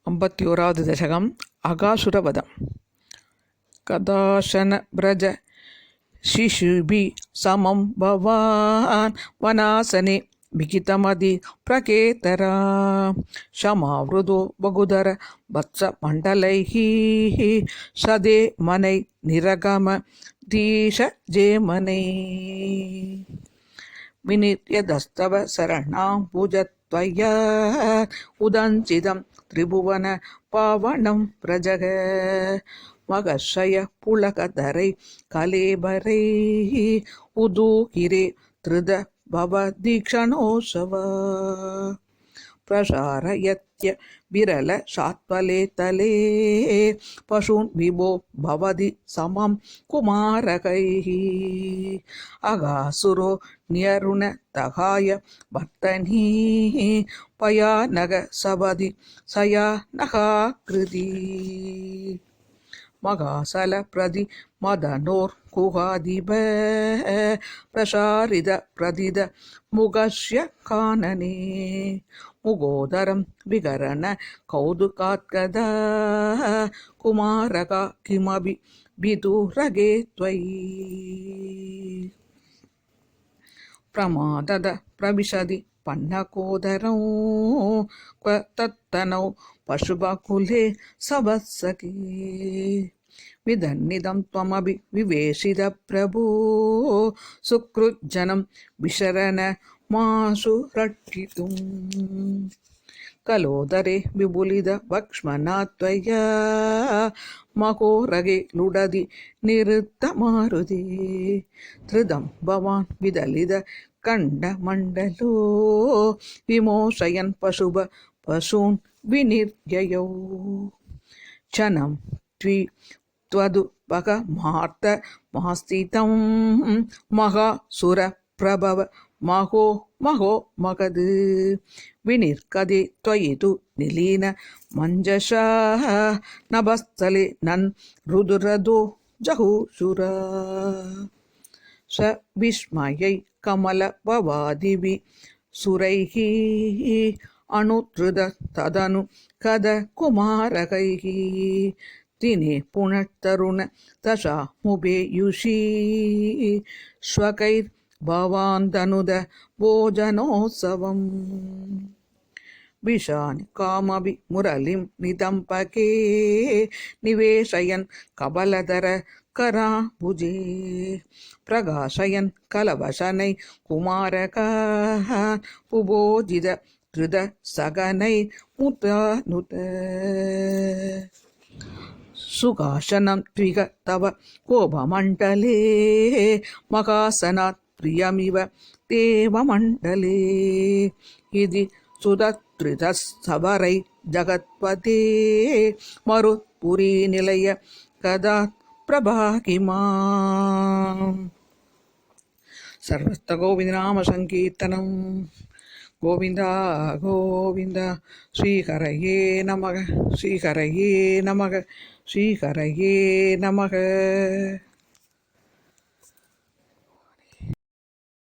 51வது தசகம். அகாசுரவதம். கதாசன பிரஜ சிசுபி சமம் பவான் வனாசனே விகிதமதி பிரகேதரா ஷமாவ்ருதோ பகுதர வத்ச மண்டலைஹி சதே மனை நிரகம தீஷ ஜேமனை விநித்யதஸ்தவ சரணாம் பூஜத்வயா உதஞ்சிதம் திரிபுவன பாவனம் பிரஜக மகஷய புலகதரை கலேபரை உதூகிரே திருத பவ தீக்ஷணோஷவ பிரசாரயத்ய விரல சாத்வலே தலே பசூன் விபோ பவதி சமம் குமாரகைஹி அகாசுரோ நியருண தகாய வர்த்தனீ பயாநக சபதி சயாநகா கிருதி மகாசல பிரதி மதனோர் குகாதிப பிரசாரித பிரதித முகஷ்ய கானனே முகோதரம் விகரண கௌதுகாத்கதா குமாரகா கிமபி விதுரகே த்வயி பிரமாதத பிரவிசதி பன்னகோதரோ க்வ தத்தனௌ பசுபகுலே சவத்சகே விதன்னிதம் த்வமபி விவேஷித பிரபோ சுக்ருஜ்ஜனம் விசரண மாசு ரட்சிதும் கலோதரே விபுலித வக்ஷ்மணா த்வயா மகோரகே லுடதி நிருத்த மாருதே திருதம் பவான் விதலித கண்ட மண்டலோ விமோசயன் பசுப பசூன் விநிர்யயோ சனம் த்வி த்வது பக மார்த்த மாஸ்திதம் மகாசுர பிரபவ மகோ மகோ மகது விநிர்கதே த்வயிது நிலீன மஞ்சஷா நபஸ்தலே நன் ருதுரதோ ஜஹூசுரா ச விஸ்மயை கமல பவாதிவி சுரைஹி அனுத்ருத ததனு கத குமாரகைஹி தினே புனத்தருண தசா முபேயுஷி ஸ்வகைர் பவாந்தனுத போஜனோத்சவம் விஷான் காமபி முரளிம் நிதம்பகே நிவேஷயன் கபலதர கராபுஜே பிரகாஷயன் கலவசனை குமாரகா புபோஜித கிருத சகனை முதானுத சுகாசனம் த்விக தவ கோபமண்டலே மகாசனாத் பிரியமிவ தேவமண்டலே இதி சுதத்ரிதஸ்தவரை ஜகத்பதே மருத்புரி நிலைய கதா பிரபாகிமாம். சர்வஸ்த கோவிந்தநாம சங்கீர்த்தனம். கோவிந்தா கோவிந்தா. ஸ்ரீஹரயே நமக ஸ்ரீஹரயே நமக ஸ்ரீஹரயே நமக.